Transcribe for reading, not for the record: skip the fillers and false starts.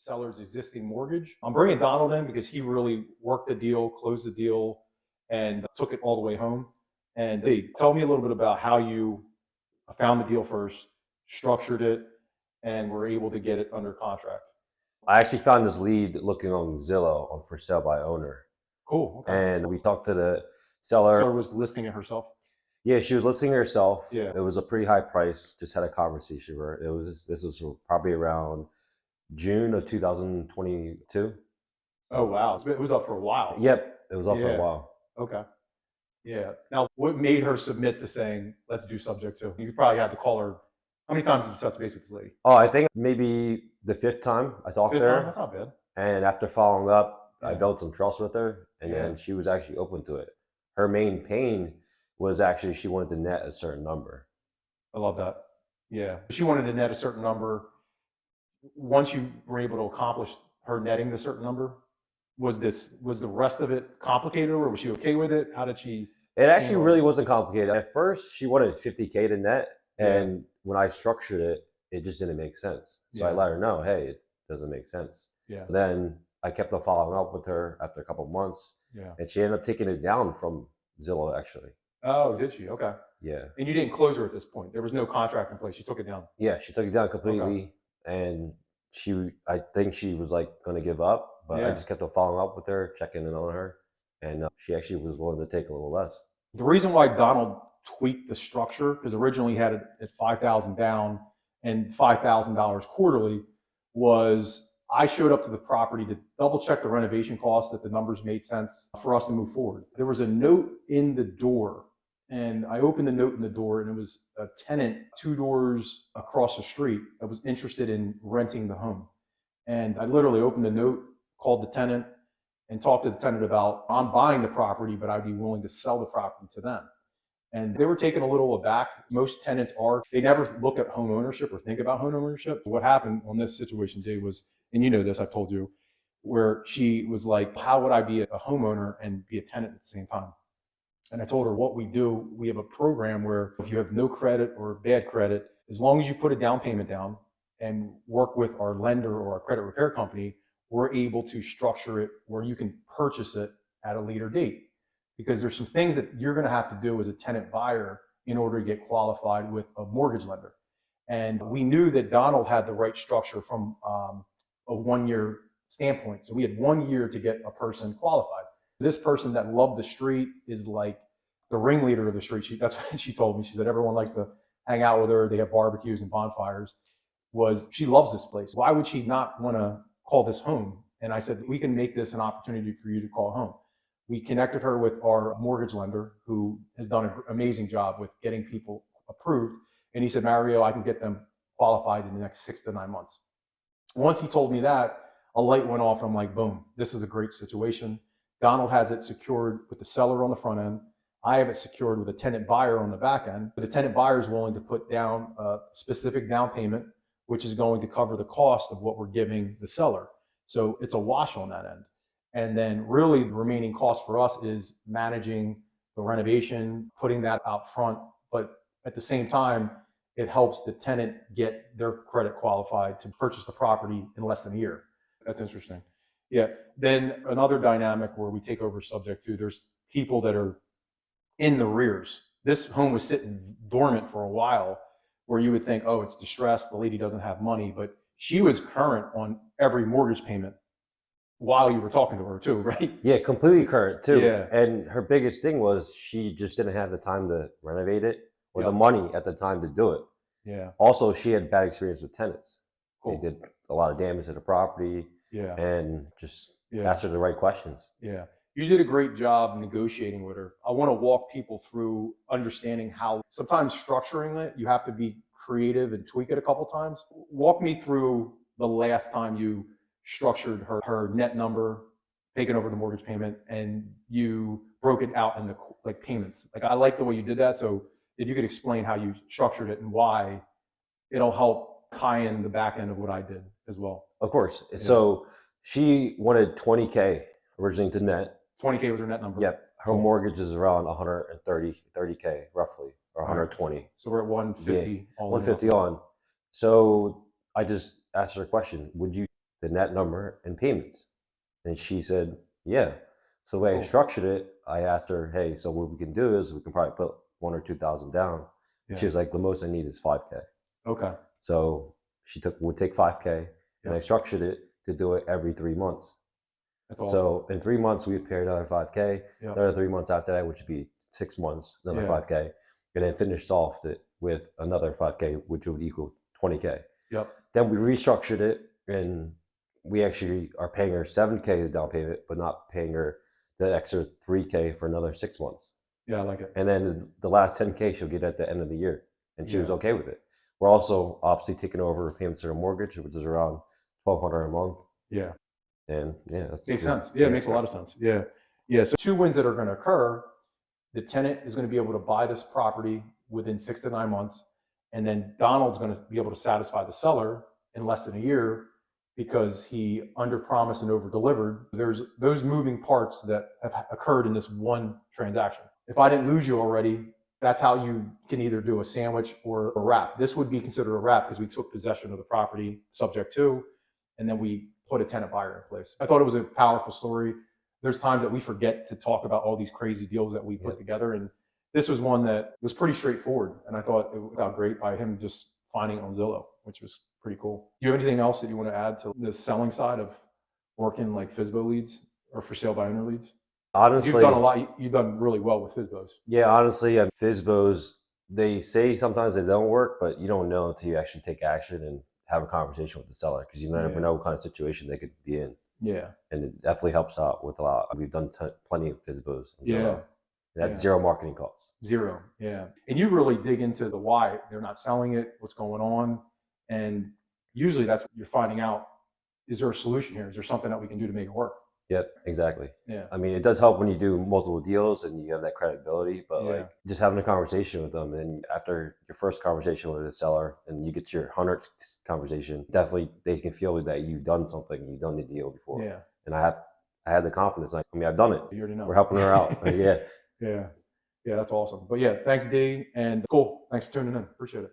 seller's existing mortgage. I'm bringing Donald in because he really worked the deal, closed the deal, and took it all the way home. And they tell me a little bit about how you found the deal first, structured it, and were able to get it under contract. I actually found this lead looking on Zillow on for sale by owner, Cool. Okay. and we talked to the seller. Seller was listing it herself. Yeah, she was listing herself. Yeah. It was a pretty high price. Just had a conversation where it was. This was probably around June of 2022. Oh wow, it was up for a while. Yep, it was up for Yeah. a while. Okay. Yeah. Now, what made her submit to saying, let's do subject to? You probably had to call her. How many times did you touch base with this lady? Oh, I think maybe the fifth time I talked Fifth to time? her, That's not bad. and after following up, I Yeah. built some trust with her, and Yeah. then she was actually open to it. Her main pain was actually she wanted to net a certain number. I love that. Yeah. She wanted to net a certain number. Once you were able to accomplish her netting a certain number, was the rest of it complicated, or was she okay with it? How did she It actually handle really it? wasn't complicated. At first, she wanted 50K to net, Yeah. and when I structured it, it just didn't make sense. So I Yeah. let her know, hey, it doesn't make sense. Yeah. But then I kept on following up with her after a couple of months, Yeah. and she ended up taking it down from Zillow, actually. Oh, did she? Okay. Yeah. And you didn't close her at this point. There was no contract in place. She took it down. Yeah, she took it down Okay. completely, and I think she was like going to give up, but I Yeah. just kept on following up with her, checking in on her, and she actually was willing to take a little less. The reason why Donald tweaked the structure, because originally he had it at 5,000 down and $5,000 quarterly, was I showed up to the property to double check the renovation costs, that the numbers made sense for us to move forward. There was a note in the door, and I opened the note in the door, and it was a tenant 2 doors across the street that was interested in renting the home. And I literally opened the note, called the tenant, and talked to the tenant about, I'm buying the property, but I'd be willing to sell the property to them. And they were taken a little aback. Most tenants are. They never look at home ownership or think about home ownership. What happened on this situation, Dave, was, and you know this, I've told you, where she was like, how would I be a homeowner and be a tenant at the same time? And I told her what we do. We have a program where if you have no credit or bad credit, as long as you put a down payment down and work with our lender or our credit repair company, we're able to structure it where you can purchase it at a later date. Because there's some things that you're going to have to do as a tenant buyer in order to get qualified with a mortgage lender. And we knew that Donald had the right structure from a 1 year standpoint. So we had 1 year to get a person qualified. This person that loved the street is like the ringleader of the street. That's what she told me. She said everyone likes to hang out with her. They have barbecues and bonfires. She loves this place. Why would she not want to call this home? And I said, we can make this an opportunity for you to call home. We connected her with our mortgage lender, who has done an amazing job with getting people approved. And he said, Mario, I can get them qualified in the next 6 to 9 months. Once he told me that, a light went off, and I'm like, boom, this is a great situation. Donald has it secured with the seller on the front end. I have it secured with a tenant buyer on the back end. The tenant buyer is willing to put down a specific down payment, which is going to cover the cost of what we're giving the seller. So it's a wash on that end. And then really the remaining cost for us is managing the renovation, putting that out front. But at the same time, it helps the tenant get their credit qualified to purchase the property in less than a year. That's interesting. Yeah. Then another dynamic where we take over subject to, there's people that are in the rears. This home was sitting dormant for a while, where you would think, oh, it's distressed, the lady doesn't have money, but she was current on every mortgage payment while you were talking to her too, right? Yeah, completely current too. Yeah. And her biggest thing was she just didn't have the time to renovate it or the Yep. money at the time to do it. Yeah. Also, she had bad experience with tenants. Cool. They did a lot of damage to the property, Yeah. and just Yeah. asked her the right questions. Yeah. You did a great job negotiating with her. I want to walk people through understanding how sometimes structuring it, you have to be creative and tweak it a couple times. Walk me through the last time you structured her net number, taking over the mortgage payment, and you broke it out into like payments. Like, I like the way you did that. So if you could explain how you structured it and why, it'll help tie in the back end of what I did as well. Of course. So she wanted 20K originally to net. 20K was her net number. Yep. Her Cool. mortgage is around 30K roughly, or 120. So we're at 150. Yeah, 150 on. So I just asked her a question. Would you the net number and payments. And she said, yeah. So the way I Cool. structured it, I asked her, hey, so what we can do is we can probably put 1,000 or 2,000 down. And she Yeah. was like, the most I need is 5K. Okay. So would take 5K, and I Yeah. structured it to do it every 3 months. That's awesome. So in 3 months, we would pay another 5K. Yeah. Another 3 months after that, which would be 6 months, another Yeah. 5K, and then finish off it with another 5K, which would equal 20K. Yep. Then we restructured it, and we actually are paying her 7K as down payment, but not paying her the extra 3K for another 6 months. Yeah, I like it. And then the last 10K she'll get at the end of the year, and she was Yeah. okay with it. We're also obviously taking over payments on a mortgage, which is around $1,200 a month. Yeah. And yeah, that's Makes good. sense. Yeah, it makes a lot of sense. Yeah. Yeah. So 2 wins that are going to occur. The tenant is going to be able to buy this property within 6 to 9 months. And then Donald's going to be able to satisfy the seller in less than a year because he under promised and over delivered. There's those moving parts that have occurred in this one transaction. If I didn't lose you already, that's how you can either do a sandwich or a wrap. This would be considered a wrap because we took possession of the property subject to, and then we put a tenant buyer in place. I thought it was a powerful story. There's times that we forget to talk about all these crazy deals that we put Yep. together. And this was one that was pretty straightforward. And I thought it worked out great by him just finding it on Zillow, which was pretty cool. Do you have anything else that you want to add to the selling side of working like FSBO leads or for sale by owner leads? Honestly, You've done a lot. You've done really well with FSBOs. yeah, honestly, FSBOs, they say sometimes they don't work, but you don't know until you actually take action and have a conversation with the seller because you never Yeah. know what kind of situation they could be in. Yeah. And it definitely helps out with a lot. We've done plenty of FSBOs. on Yeah. Zillow. That's Yeah. zero marketing costs. Zero. Yeah. And you really dig into the why they're not selling it, what's going on. And usually that's what you're finding out. Is there a solution here? Is there something that we can do to make it work? Yep, exactly. Yeah. I mean, it does help when you do multiple deals and you have that credibility, but Yeah. like just having a conversation with them, and after your first conversation with the seller and you get to your 100th conversation, definitely they can feel that you've done something, you've done the deal before. Yeah. And I had the confidence, like, I mean, I've done it. You already know. We're helping her out. Like, yeah. Yeah. Yeah. That's awesome. But yeah, thanks, D. And cool. Thanks for tuning in. Appreciate it.